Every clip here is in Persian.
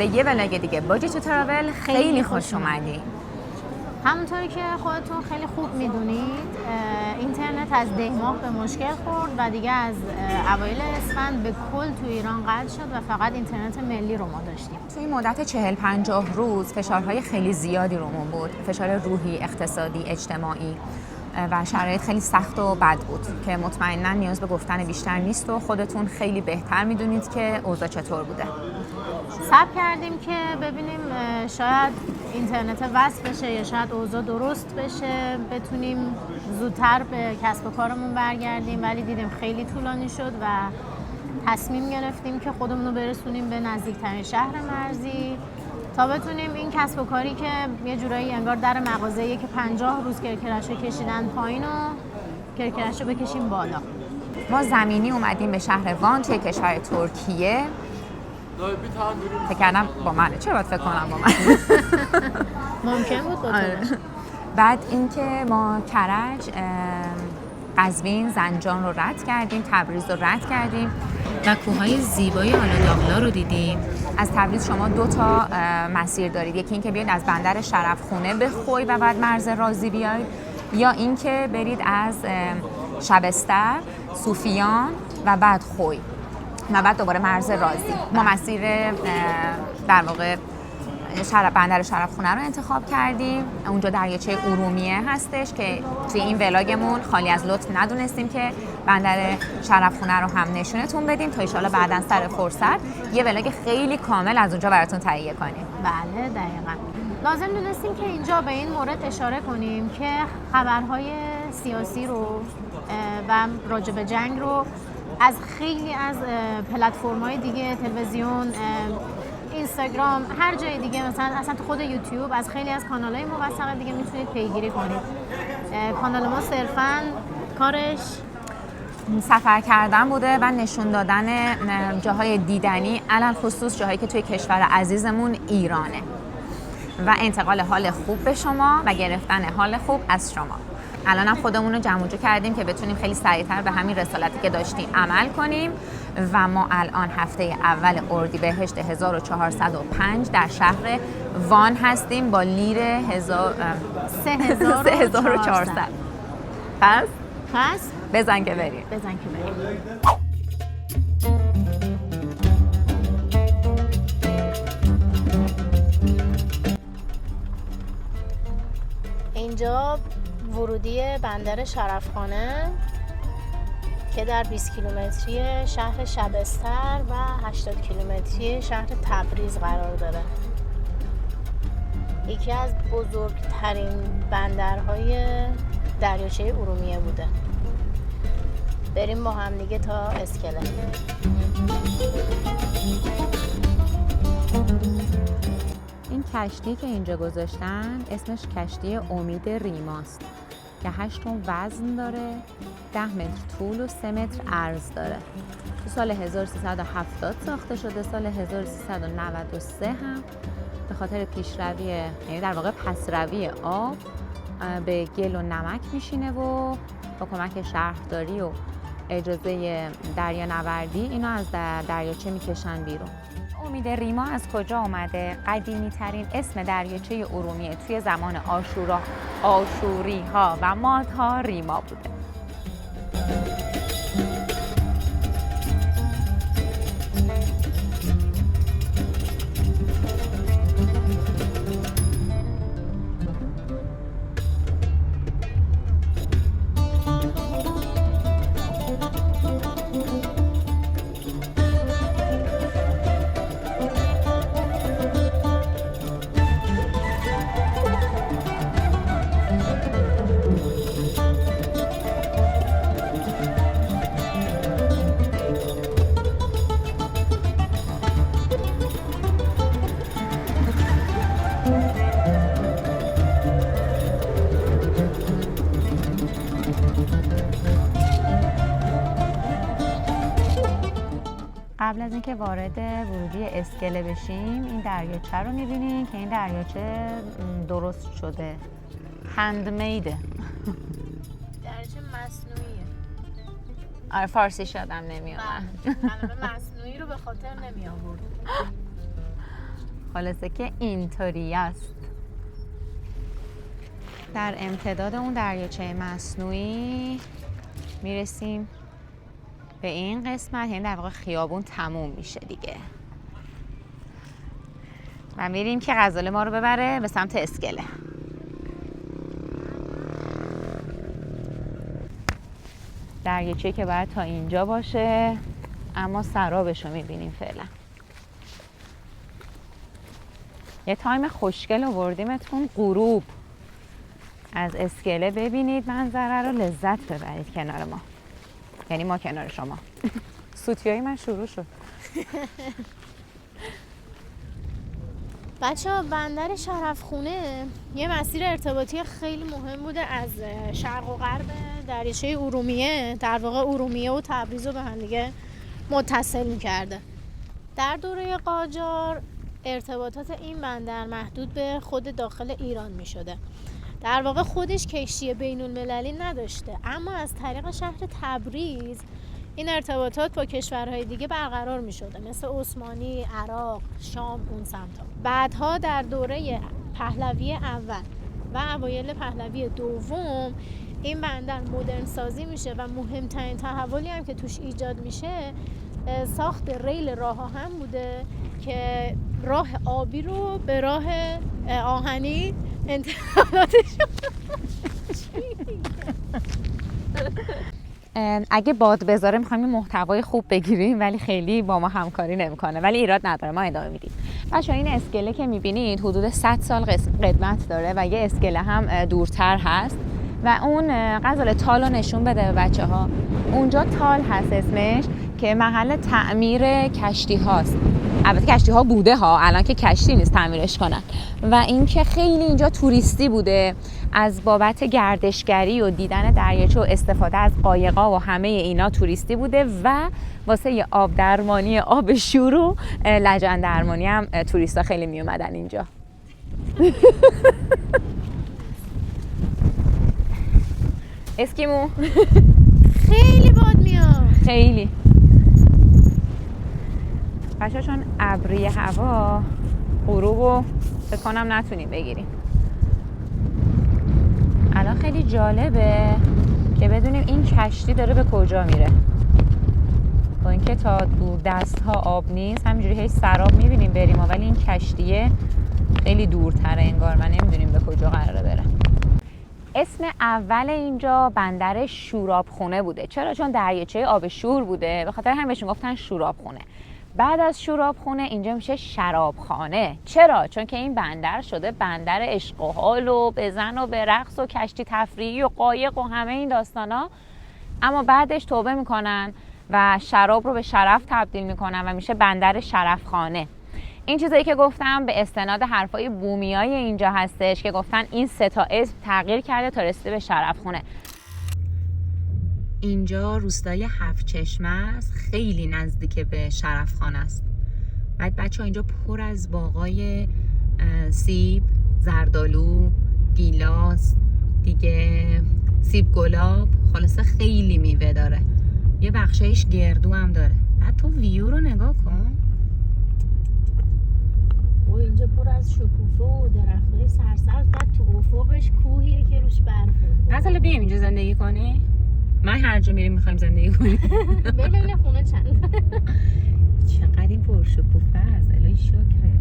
به یه ولاگ دیگه باجی تو تراول خیلی خوش اومدی. همونطوری که خودتون خیلی خوب میدونید اینترنت از دی‌ماه به مشکل خورد و دیگه از اوایل اسفند به کل تو ایران قطع شد و فقط اینترنت ملی رو ما داشتیم. توی مدت 40-50 روز فشارهای خیلی زیادی رومون بود، فشار روحی، اقتصادی، اجتماعی و شرایط خیلی سخت و بد بود که مطمئنا نیاز به گفتن بیشتر نیست و خودتون خیلی بهتر میدونید که اوضاع چطور بوده. صبر کردیم که ببینیم شاید اینترنت وصل بشه یا شاید اوضاع درست بشه، بتونیم زودتر به کسب و کارمون برگردیم، ولی دیدیم خیلی طولانی شد و تصمیم گرفتیم که خودمون رو برسونیم به نزدیکترین شهر مرزی تا بتونیم این کسب و کاری که یه جورایی انگار در مغازه‌ایه که 50 روز کرکرشو کشیدن پایین و کرکرشو بکشیم بالا. ما زمینی اومدیم به شهر وان توی کشور ترکیه. فکر کردم با منه، چرا باید فکر کنم با من؟ ممکن بود با تو باشه. بعد اینکه ما کرج، قزوین، زنجان رو رد کردیم، تبریز رو رد کردیم و کوههای زیبای آلاداغلا رو دیدیم. از تبریز شما 2 تا مسیر دارید، یکی اینکه بیاید از بندر شرفخونه به خوی و بعد مرز رازی بیاید، یا اینکه برید از شبستر، صوفیان و بعد خوی و بعد دوباره مرز رازی. ما مسیر در واقع بندر شرفخونه رو انتخاب کردیم. اونجا دریاچه ارومیه هستش که توی این ولاگمون خالی از لطف ندونستیم که بندر شرفخونه رو هم نشونتون بدیم تا ان شاءالله بعداً سر فرصت یه ولاگ خیلی کامل از اونجا براتون تهیه کنیم. بله دقیقاً. لازم دونستیم که اینجا به این مورد اشاره کنیم که خبرهای سیاسی رو و راجع به جنگ رو از خیلی از پلتفرم‌های دیگه، تلویزیون، اینستاگرام، هر جای دیگه، مثلا اصلا تو خود یوتیوب از خیلی از کانال‌های موثق دیگه میتونید پیگیری کنید. کانال ما صرفاً کارش سفر کردن بوده و نشون دادن جاهای دیدنی، علل خصوص جاهایی که توی کشور عزیزمون ایرانه و انتقال حال خوب به شما و گرفتن حال خوب از شما. الان هم خودمون رو جمع جو کردیم که بتونیم خیلی سریعتر به همین رسالتی که داشتیم عمل کنیم و ما الان هفته اول اردیبهشت 1405 در شهر وان هستیم با لیر 3400. پس بزن که بریم. اینجا ورودی بندر شرفخانه که در 20 کیلومتری شهر شبستر و 80 کیلومتری شهر تبریز قرار داره. یکی از بزرگترین بندرهای دریاچه ارومیه بوده. بریم با هم دیگه تا اسکله. این کشتی که اینجا گذاشتن اسمش کشتی امید ریماست که 8 تن وزن داره، 10 متر طول و 3 متر عرض داره. تو سال 1370 ساخته شده. سال 1393 هم به خاطر پیشروی، یعنی در واقع پسروی آب به گل و نمک میشینه و با کمک شهرداری و اجازه دریانوردی اینا از دریاچه میکشن بیرون. امید ریما از کجا اومده؟ قدیمی ترین اسم دریاچه ارومیه توی زمان آشوری ها و مادها ریما بوده. قبل از اینکه وارد ورودی اسکله بشیم این دریاچه رو می‌بینین که این دریاچه درست شده، هندمیده. دریاچه مصنوعیه. آره فارسیش یادم نمیاد. کلمه مصنوعی رو به خاطر نمی آورد. خلاصه که اینطوری است. در امتداد اون دریاچه مصنوعی میرسیم به این قسمت، یعنی در واقع خیابون تموم میشه دیگه و میریم که غزاله ما رو ببره به سمت اسکله. دریاچه که باید تا اینجا باشه اما سرابش رو میبینیم فعلا. یه تایم خوشگل آوردیمتون غروب از اسکله ببینید منظره رو، لذت ببرید کنار ما، یعنی ما کنار شما. سوتیای من شروع شد. بچه‌ها بندر شرفخونه یه مسیر ارتباطی خیلی مهم بوده از شرق و غرب دریاچه ارومیه، در واقع ارومیه و تبریز رو به هم دیگه متصل می‌کرده. در دوره قاجار ارتباطات این بندر محدود به خود داخل ایران می‌شده. در واقع خودش کشتی بین‌المللی نداشته، اما از طریق شهر تبریز این ارتباطات با کشورهای دیگه برقرار می شده، مثل عثمانی، عراق، شام، اون سمتا. بعدها در دوره پهلوی اول و اوایل پهلوی دوم این بندر مدرن سازی میشه و مهمترین تحولی هم که توش ایجاد میشه ساخت ریل راه آهن بوده که راه آبی رو به راه آهنی انتقالاتش. اگه باد بذاره میخوایم محتوای خوب بگیریم ولی خیلی با ما همکاری نمیکنه، ولی ایراد نداره، ما ادامه میدیم. بچه‌ها این اسکله که میبینید حدود 100 سال قدمت داره و یه اسکله هم دورتر هست و اون غزاله تال رو نشون بده به بچه‌ها. اونجا تال هست اسمش که محل تعمیر کشتی هاست. البته کشتی ها بوده ها، الان که کشتی نیست تعمیرش کنن. و این که خیلی اینجا توریستی بوده، از بابت گردشگری و دیدن دریاچه و استفاده از قایقا و همه اینا توریستی بوده و واسه یه آب درمانی آب شور و لجن درمانی هم توریستا خیلی می اومدن اینجا. اسکیمو خیلی باد میاد، خیلی بچه، چون ابری هوا غروبو فکر کنم نتونیم بگیریم. الان خیلی جالبه که بدونیم این کشتی داره به کجا میره، با اینکه تا دور دست ها آب نیست، همینجوری هی سراب میبینیم بریم، ولی این کشتیه خیلی دورتره انگار و نمیدونیم به کجا قراره بره. اسم اول اینجا بندر شورابخونه بوده. چرا؟ چون دریاچه آب شور بوده، به خاطر همین بهشون گفتن شورابخونه. بعد از شورابخونه اینجا میشه شرابخانه. چرا؟ چون که این بندر شده بندر عشق و حال و بزن و به رقص و کشتی تفریحی و قایق و همه این داستانا، اما بعدش توبه میکنن و شراب رو به شرف تبدیل میکنن و میشه بندر شرفخانه. این چیزایی که گفتم به استناد حرفای بومیای اینجا هستش که گفتن این سه تا اسم تغییر کرده تا رسیده به شرفخونه. اینجا روستای هفت چشمه است، خیلی نزدیک به شرفخانه است. بعد بچه‌ها اینجا پر از باغای سیب، زردالو، گیلاس، دیگه سیب گلاب، خلاصه خیلی میوه داره. یه بخشایش گردو هم داره. بعد تو ویو رو نگاه کن. و اینجا پر از شکوفه و درختای سرسبز، بعد تو افقش کوهیه که روش برفه. اصلا بیایم اینجا زندگی کنی؟ من هر جا میریم میخوایم زندگی کنیم. ببین خونه چند. چقدر این پرشکوفه است، الهی شکره.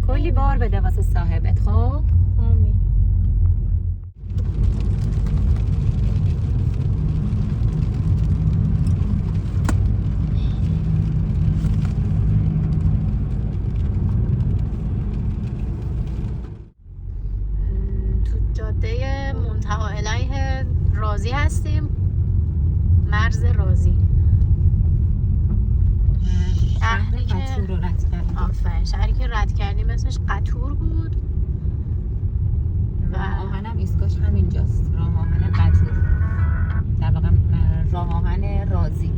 کلی بار بده واسه صاحبت. خب آمین. جاده منتهی الیه رازی هستیم، مرز رازی. شهری که قطور رو رد کردیم. آفرین، شهری که رد کردیم اسمش قطور بود و آهنم ایستگاهش همینجاست، راه آهن قطور، در واقع راه آهن رازی.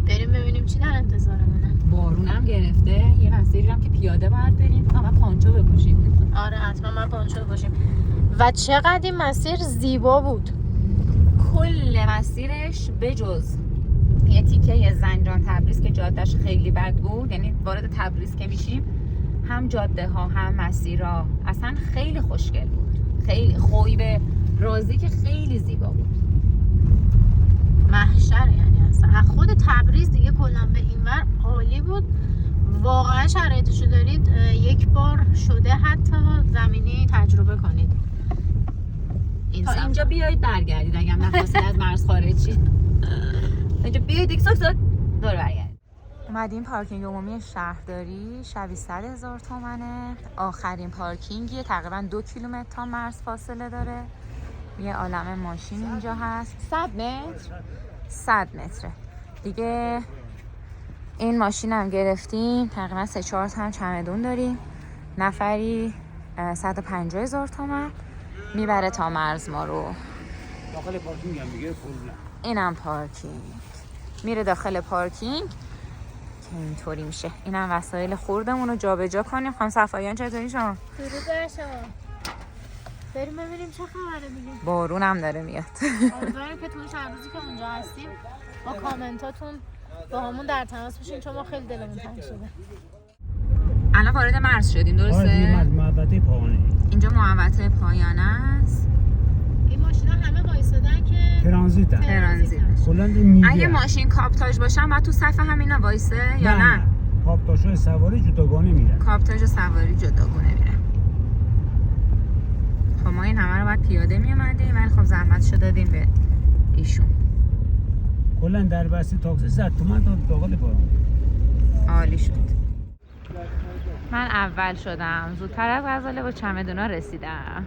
بریم ببینیم چی در انتظارمونه. بارونم گرفته، یه مسیری هم که پیاده باید بریم، فقط پانچو بپوشیم. آره حتما من پانچو بپوشیم. و چقدر این مسیر زیبا بود. کل مسیرش بجز یه تیکه زنجان تبریز که جادهش خیلی بد بود، یعنی وارد تبریز که میشیم هم جاده ها هم مسیرها اصلا خیلی خوشگل بود، خیلی خوی به رازی که خیلی زیبا بود. محشر یعنی اصلا از خود تبریز دیگه کلا به اینور عالی بود. واقعا شرایطشو دارید یک بار شده حتی زمینی تجربه کنید. تا اینجا بیایید برگردید اگه نخواستید از مرز خارج شید. اینجا بیایید یک ساک دور برگردید. اومدیم پارکینگ عمومی شهرداری، شبیه 100,000 تومنه. آخرین پارکینگیه، تقریبا 2 کیلومتر تا مرز فاصله داره. یه عالمه ماشین اینجا هست. 100 متر 100 متره دیگه. این ماشین هم گرفتیم، تقریبا 3-4 تا هم چمدون داریم. نفری 150,000 تومن میبره تا مرز ما رو. داخل پارکینگ هم میگه پول. اینم پارکینگ، میره داخل پارکینگ که اینطوری میشه. اینم وسایل خوردمون رو جابجا کنیم. خانم صفایان چطوری شما؟ درود بر شما. بریم ببینیم چه خبره دیگه. بارون هم داره میاد. امیدواریم که تو این چند روزی که اونجا هستیم با کامنتاتون با همون در تماس بشین، چون ما خیلی دلمون تنگ شده. الان وارد مرز شدیم درسته؟ آره محوطه پایانه. اینجا محوطه پایانه است. این ماشینا همه وایسادن که ترانزیتن. کلا این میگه اگه ماشین کاپتاژ باشن بعد تو صف همینا وایسه یا نه؟ کاپتاژهای سواری جداگانه میرن. کاپتاژ سواری جداگانه میرن. خب ما این همه رو باید پیاده میومدیم ولی خب زحمتشو دادیم به ایشون. کلا در بسته تاکسی 100 تومن تا داخل پایانه. عالی شد. من اول شدم، زودتر از غزاله با چمدونا رسیدم.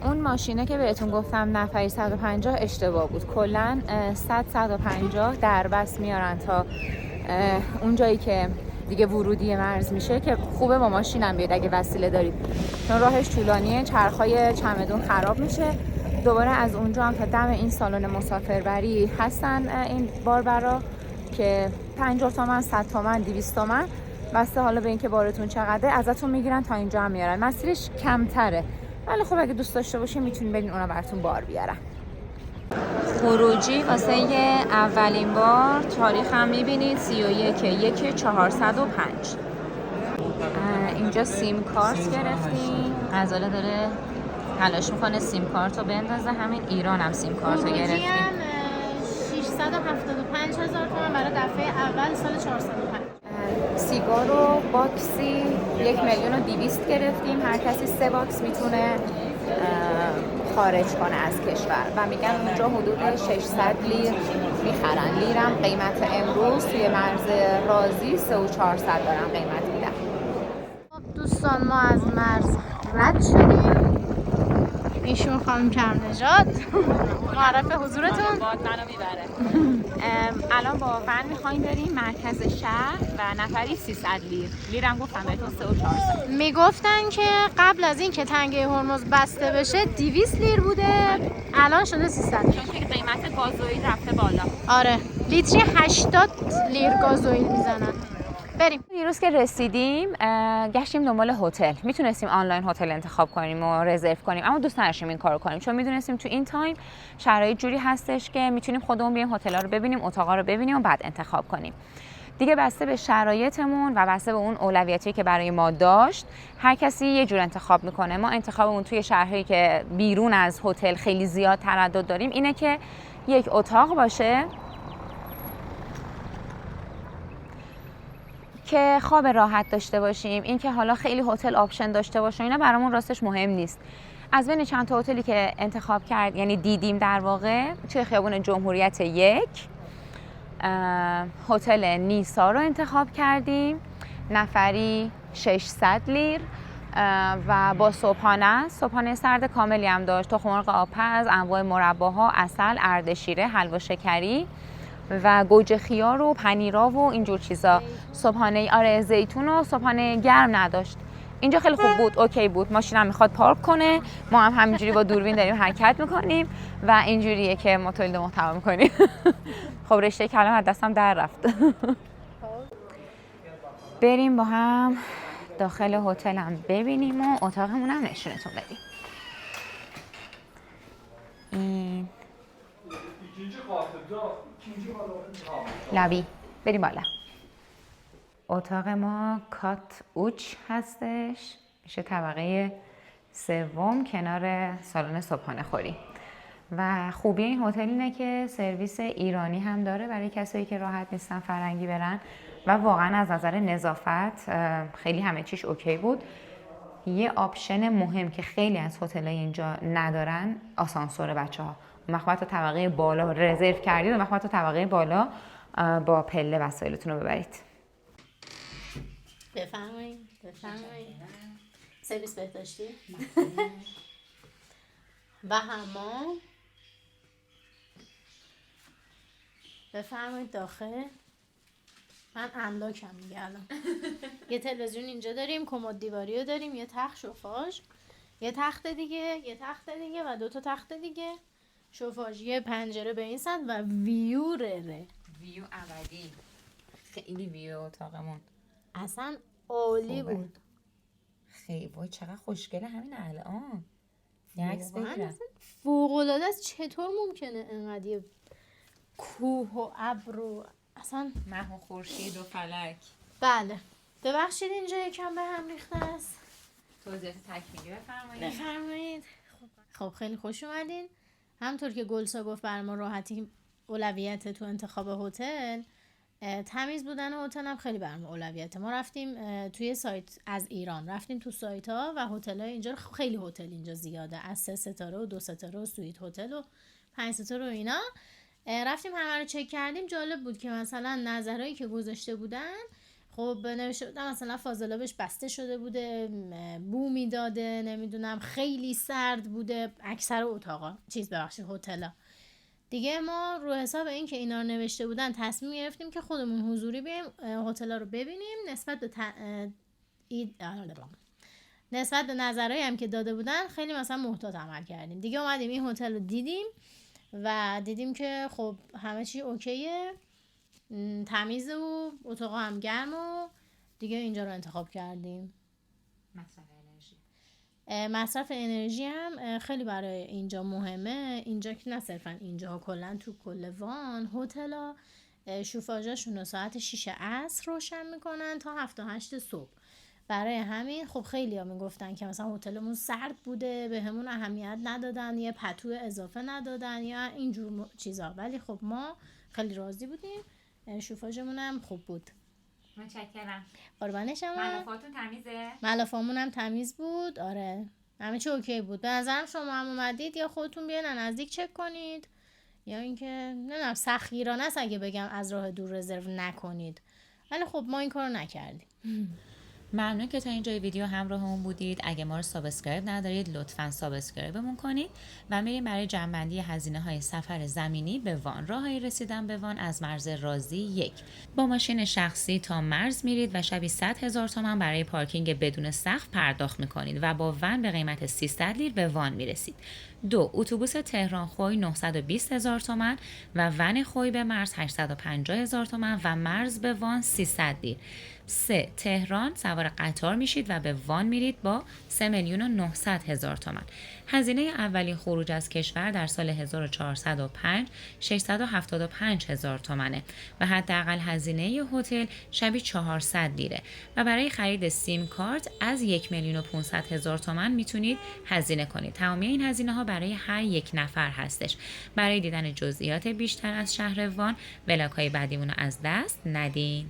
اون ماشینه که بهتون گفتم نفری 150 اشتباه بود. کلا 100-150 در بس میارن تا اون جایی که دیگه ورودی مرز میشه که خوبه با ماشینم بیاد اگه وسیله دارید، چون راهش طولانیه، چرخای چمدون خراب میشه. دوباره از اونجا هم تا دم این سالن مسافربری هستن این باربرا که 50 تومن 100 تومن 200 تومن بسته حالا به اینکه بارتون چقدره ازتون میگیرن تا اینجا هم میارن. مسیرش کمتره ولی خب اگه دوست داشته باشین میتونین برین اونا براتون بار بیارن. خروجی واسه اولین بار تاریخ هم میبینید 31/1/405. اینجا سیم کارت گرفتیم. غزاله داره تلاش میکنه سیم کارت رو بندازه. همین ایران هم سیم کارت رو گرفتیم. 675,000 تومان برای دفعه اول سال 405. سیگار و باکسی 1,200,000 گرفتیم. هر کسی 3 باکس میتونه خارج کنه از کشور و میگن اونجا حدود 600 لیر میخرن. لیرم قیمت امروز توی مرز رازی 3,400 دارن قیمت میدن. خب دوستان ما از مرز رد شدیم. ایشون خانم کرمنژاد معرف حضورتون. منو میبره. الان واقعا میخوایم بریم مرکز شهر و نفری 300 لیر. لیرم گفتم بهتون 3,400. میگفتن که قبل از این که تنگه هرمز بسته بشه 200 لیر بوده، الان شده 300 لیر. چون که قیمت گازوئیل رفته بالا. آره لیتری 80 لیر گازوئیل میزنن. بریم. دیروز که رسیدیم گشتیم دنبال هتل. میتونستیم آنلاین هتل انتخاب کنیم و رزرو کنیم اما دوست نداشتیم این کارو کنیم، چون میدونستیم تو این تایم شرایط جوری هستش که میتونیم خودمون بیایم هتل‌ها رو ببینیم، اتاقا رو ببینیم و بعد انتخاب کنیم. دیگه بسته به شرایطمون و بسته به اون اولویتی که برای ما داشت هر کسی یه جور انتخاب میکنه. ما انتخابمون توی شهرهایی که بیرون از هتل خیلی زیاد تردد داریم اینه که یک اتاق باشه که خواب راحت داشته باشیم. این که حالا خیلی هتل آپشن داشته باشه اینا برامون راستش مهم نیست. از بین چند تا هتلی که انتخاب کرد یعنی دیدیم در واقع توی خیابون جمهوریت 1 هتل نیسا رو انتخاب کردیم. نفری 600 لیر و با صبحانه سرد کاملی هم داشت. تخم مرغ آبپز، انواع مرباها، عسل، اردشیره، حلوا شکری و گوجه خیار و پنیرا و اینجور چیزا. صبحانه زیتون و صبحانه گرم نداشت. اینجا خیلی خوب بود، اوکی بود. ماشینم میخواد پارک کنه، ما هم همینجوری با دوربین داریم حرکت میکنیم و اینجوریه که ما تولید محتوا میکنیم. خب رشته کلام از دستم در رفت. بریم با هم داخل هتل هم ببینیم و اتاقمون هم نشونتون بدیم. این لابی. بریم بالا. اتاق ما کات اوچ هستش، میشه طبقه سوم کنار سالن صبحانه خوری. و خوبی این هتل اینه که سرویس ایرانی هم داره برای کسایی که راحت نیستن فرنگی برن و واقعا از نظر نظافت خیلی همه چیش اوکی بود. یه آپشن مهم که خیلی از هتل‌های اینجا ندارن آسانسور بچه‌ها. اون وقت تا طبقه بالا رزرو کردید، اون وقت تا طبقه بالا با پله وسایلتون رو ببرید. بفرمایید. سرویس بهداشتی و حمام. بفرمایید داخل. من املاکم دیگه الان. یه تلویزیون اینجا داریم، کمد دیواری رو داریم، یه تخت شوفاژ، یه تخت دیگه و 2 تا تخت دیگه، شوفاژ، یه پنجره به این سمت و ویو ویو ابدی. خیلی ویو اتاقمون اصلا عالی خوبه. بود. خیلی وای چقدر خوشگله همین الان. یه عکس بگیرم. فوق‌العاده است. چطور ممکنه انقدر یه کوه و ابر و اصلا ماه و خورشید و فلک. بله. ببخشید اینجا یکم به هم ریخته است. توضیحات تکمیلی بفرمایید. بفرمایید. خب خیلی خوش اومدین. همطور که گلسا گفت بر ما راحتی اولویت تو انتخاب هتل، تمیز بودن هتل هم خیلی برام اولویته. ما رفتیم توی سایت از ایران، رفتیم تو سایت ها و هتل های اینجا خیلی هتل اینجا زیاده، از 3 ستاره و 2 ستاره و سویت هتل و 5 ستاره و اینا. رفتیم همه رو چک کردیم. جالب بود که مثلا نظرهایی که گذاشته بودن، خب نوشته بودن مثلا فاضلابش بسته شده بوده، بو میداده، نمیدونم خیلی سرد بوده اکثر اتاقا، هتل‌ها. دیگه ما رو حساب این که اینا رو نوشته بودن تصمیم گرفتیم که خودمون حضوری بیایم هتل‌ها رو ببینیم. نسبت به نظرهایی هم که داده بودن خیلی مثلا محتاط عمل کردیم. دیگه اومدیم این هتل رو دیدیم و دیدیم که خب همه چی اوکیه، تمیزه و اتاق هم گرم و دیگه اینجا رو انتخاب کردیم. مصرف انرژی هم خیلی برای اینجا مهمه. اینجا که نه صرفا اینجا، کلا تو کل وان هتل‌ها شوفاژاشون رو ساعت 6 عصر روشن میکنن تا 7 و 8 صبح. برای همین خب خیلی ها میگفتن که مثلا هتلمون سرد بوده، به همون اهمیت ندادن، یه پتو اضافه ندادن یا اینجور چیزا، ولی خب ما خیلی راضی بودیم. شوفاژمون هم خوب بود. متشکرم. قربان شما. ملافاتون تمیزه؟ ملافمون هم تمیز بود. آره همه چی اوکی بود. به نظرم شما هم اومدید یا خودتون بیاین نزدیک چک کنید یا اینکه نمیدونم سختگیرانه است اگه بگم از راه دور رزرو نکنید، ولی خب ما این کارو نکردیم. ممنون که تا اینجای ویدیو همراهمون بودید. اگه ما رو سابسکرایب ندارید لطفاً سابسکرایبمون کنید و میریم برای جمع‌بندی هزینه‌های سفر زمینی به وان. راههای رسیدن به وان از مرز رازی 1 با ماشین شخصی تا مرز میرید و شبی 100,000 تومان برای پارکینگ بدون سقف پرداخت میکنید و با ون به قیمت 300 لیر به وان میرسید. 2 اتوبوس تهران خوی 920,000 تومان و ون خوی به مرز 850,000 تومان و مرز به وان 300 لیر. 3 تهران سوار قطار میشید و به وان میرید با 3,900,000 تومان. هزینه اولین خروج از کشور در سال 1405 675,000 تومانه و حداقل هزینه هتل شبی 400 لیره و برای خرید سیم کارت از 1,500,000 تومان میتونید هزینه کنید. تمامی این هزینه ها برای هر یک نفر هستش. برای دیدن جزئیات بیشتر از شهر وان ولاگ های بعدیمون رو از دست ندین.